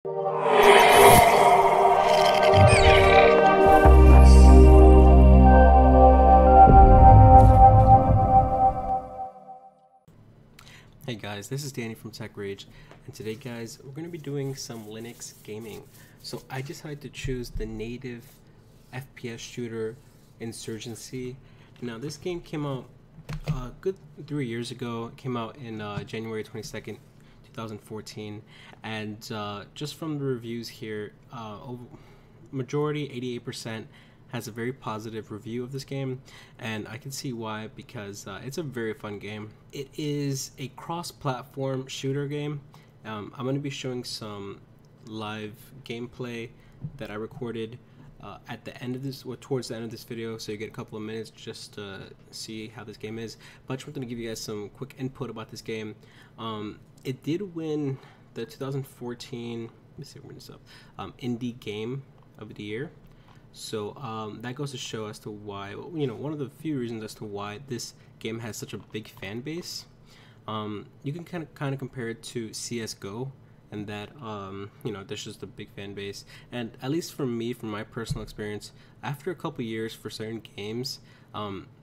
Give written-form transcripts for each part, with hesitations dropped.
Hey guys, this is Danny from TechRage, and today guys, we're going to be doing some Linux gaming. So I decided to choose the native FPS shooter Insurgency. Now this game came out a good 3 years ago. It came out in January 22nd, 2014, and just from the reviews here, majority, 88%, has a very positive review of this game, and I can see why, because it's a very fun game. It is a cross-platform shooter game. I'm going to be showing some live gameplay that I recorded at the end of this, or towards the end of this video, so you get a couple of minutes just to see how this game is. But I just wanted to give you guys some quick input about this game. It did win the 2014, let me see, bring this up, Indie Game of the Year. So that goes to show as to why, one of the few reasons as to why this game has such a big fan base. You can kind of compare it to CSGO, and that there's just a big fan base. And at least for me, from my personal experience, after a couple years for certain games,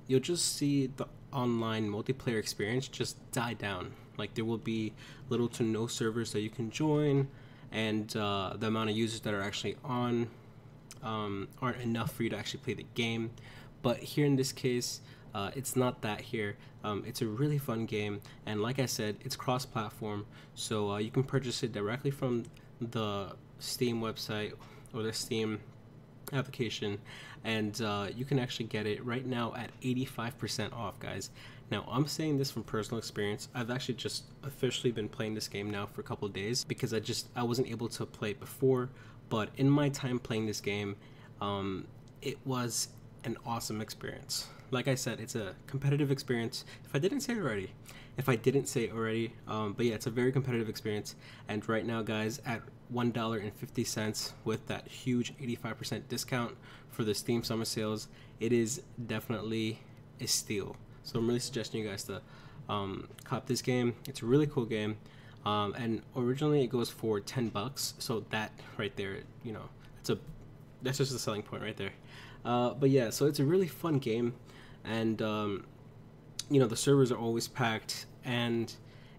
you'll just see the online multiplayer experience just die down. Like, there will be little to no servers that you can join, and the amount of users that are actually on aren't enough for you to actually play the game. But here in this case, it's not that here. It's a really fun game, and like I said, it's cross-platform, so you can purchase it directly from the Steam website or the Steam application, and you can actually get it right now at 85% off, guys. Now, I'm saying this from personal experience. I've actually just officially been playing this game now for a couple of days, because I wasn't able to play it before. But in my time playing this game, it was an awesome experience. Like I said, it's a competitive experience. If I didn't say it already, but yeah, it's a very competitive experience. And right now, guys, at $1.50 with that huge 85% discount for the Steam summer sales, it is definitely a steal. So I'm really suggesting you guys to cop this game. It's a really cool game. And originally it goes for $10, so that right there, that's just the selling point right there. But yeah, so it's a really fun game, and the servers are always packed, and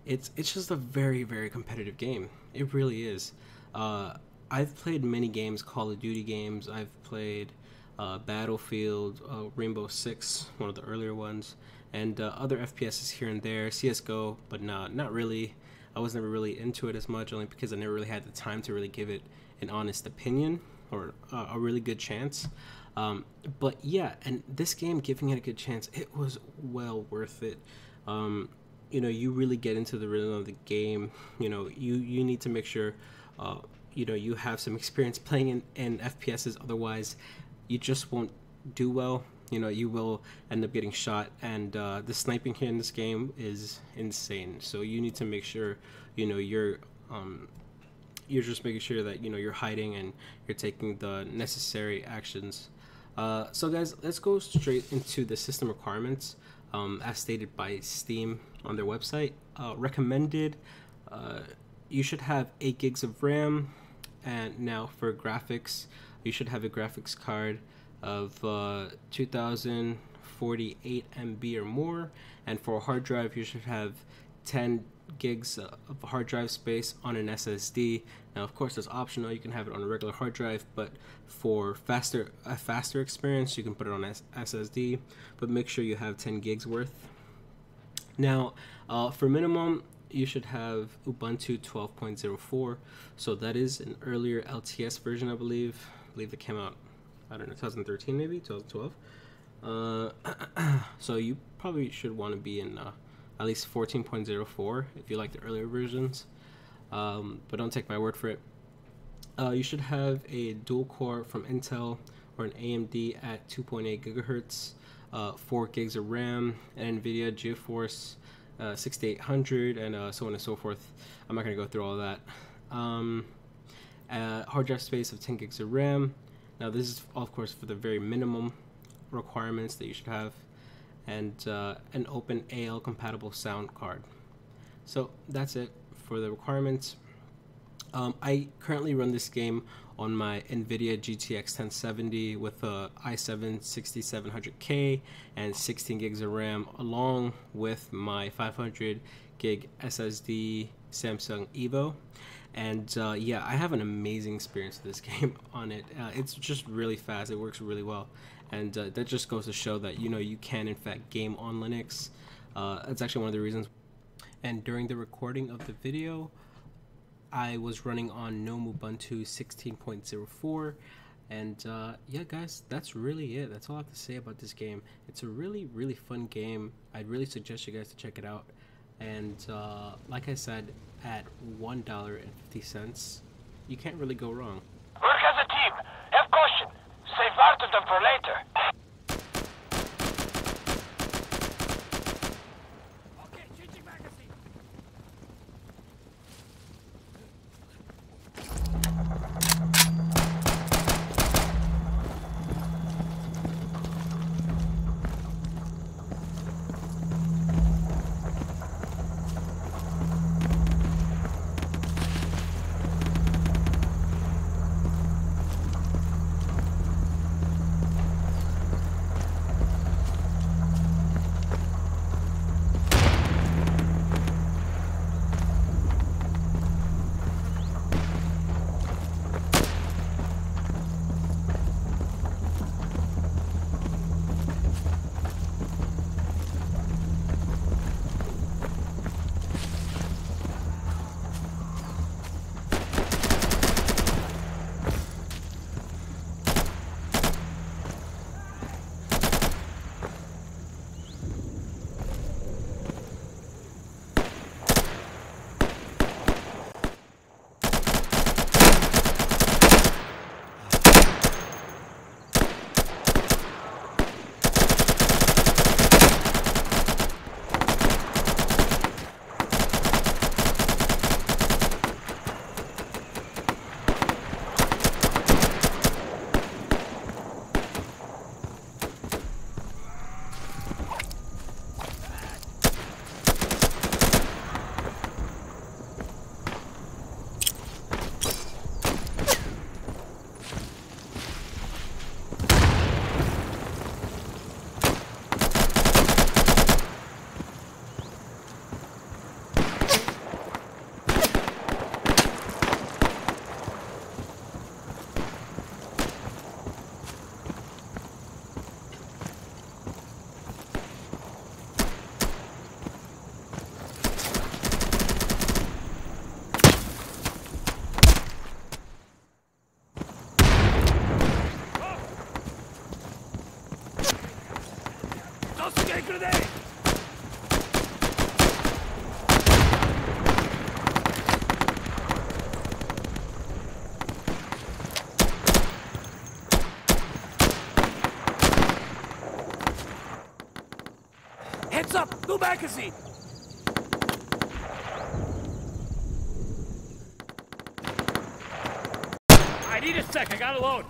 it's just a very, very competitive game. It really is. I've played many games, Call of Duty games. I've played Battlefield, Rainbow Six, one of the earlier ones, and other FPSs here and there, CSGO, but not really. I was never really into it as much, only because I never really had the time to really give it an honest opinion or a really good chance. But yeah, and this game, giving it a good chance, it was well worth it. You really get into the rhythm of the game. You need to make sure you have some experience playing in FPSs, otherwise you just won't do well. You will end up getting shot, and the sniping here in this game is insane. So you need to make sure, you're just making sure that, you're hiding and you're taking the necessary actions. So guys, let's go straight into the system requirements, as stated by Steam on their website. Recommended, you should have 8 gigs of RAM, and now for graphics, you should have a graphics card of 2048 MB or more, and for a hard drive you should have 10 gigs of hard drive space on an SSD. Now, of course, it's optional. You can have it on a regular hard drive, but for a faster experience, you can put it on SSD, but make sure you have 10 gigs worth. Now, for minimum, you should have Ubuntu 12.04, so that is an earlier LTS version, I believe it came out, I don't know, 2013 maybe, 2012. So you probably should want to be in at least 14.04 if you like the earlier versions. But don't take my word for it. You should have a dual core from Intel or an AMD at 2.8 gigahertz, 4 gigs of RAM, and NVIDIA GeForce 6800, and so on and so forth. I'm not going to go through all that. Hard drive space of 10 gigs of RAM. Now this is, of course, for the very minimum requirements that you should have, and an open AL compatible sound card. So that's it for the requirements. I currently run this game on my NVIDIA GTX 1070 with a i7 6700K and 16 gigs of RAM, along with my 500 gig SSD Samsung Evo. And yeah, I have an amazing experience with this game on it. It's just really fast. It works really well. And that just goes to show that, you know, you can in fact game on Linux. That's actually one of the reasons. And during the recording of the video, I was running on GNOME Ubuntu 16.04. And yeah, guys, that's really it. That's all I have to say about this game. It's a really, really fun game. I'd really suggest you guys to check it out. And like I said, at $1.50, you can't really go wrong. Work as a team. Have caution. Save martyrdom for later. Okay, changing magazine. Grenade! Heads up! New magazine! I need a sec, I gotta load.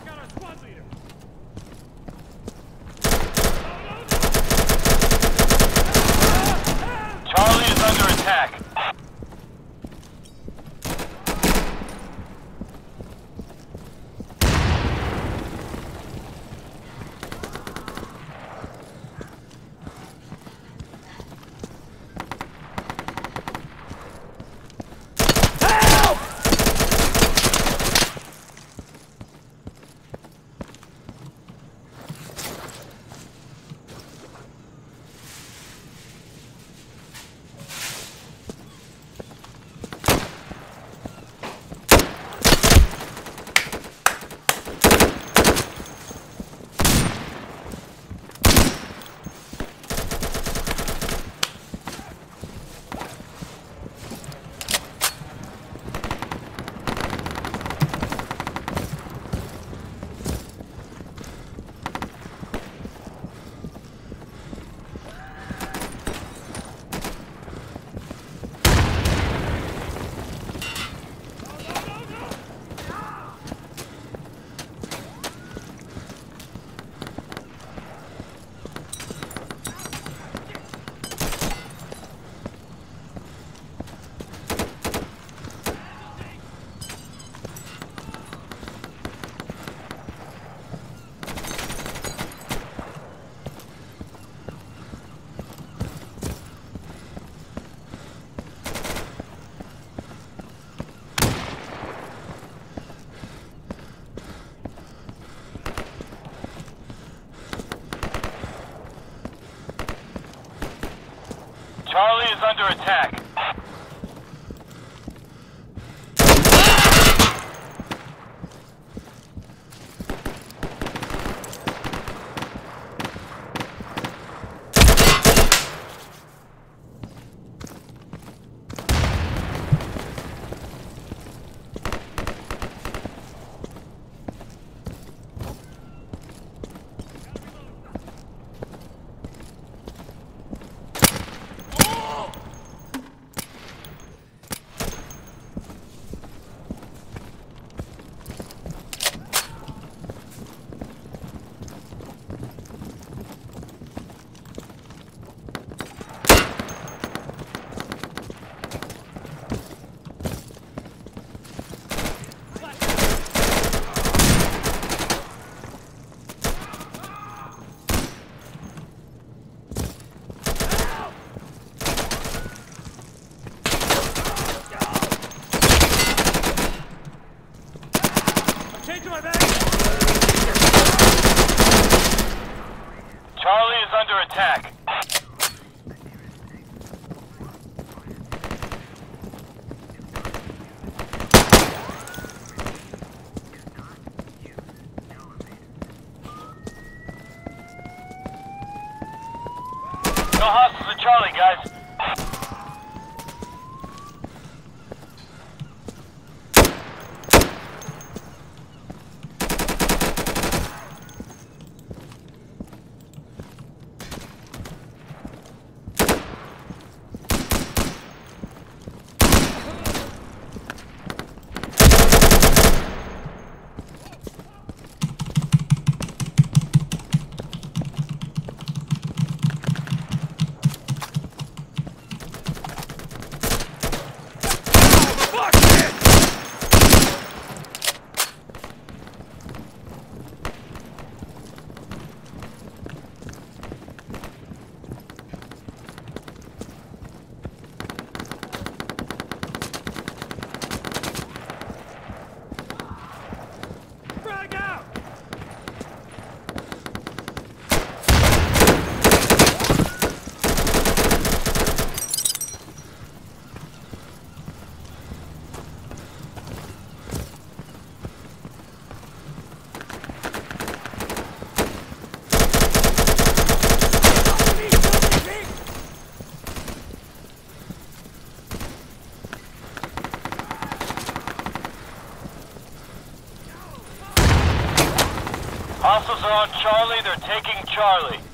Got our squad leader. is under attack. Charlie is under attack. No hostiles at Charlie, guys. Hostiles are on Charlie. They're taking Charlie.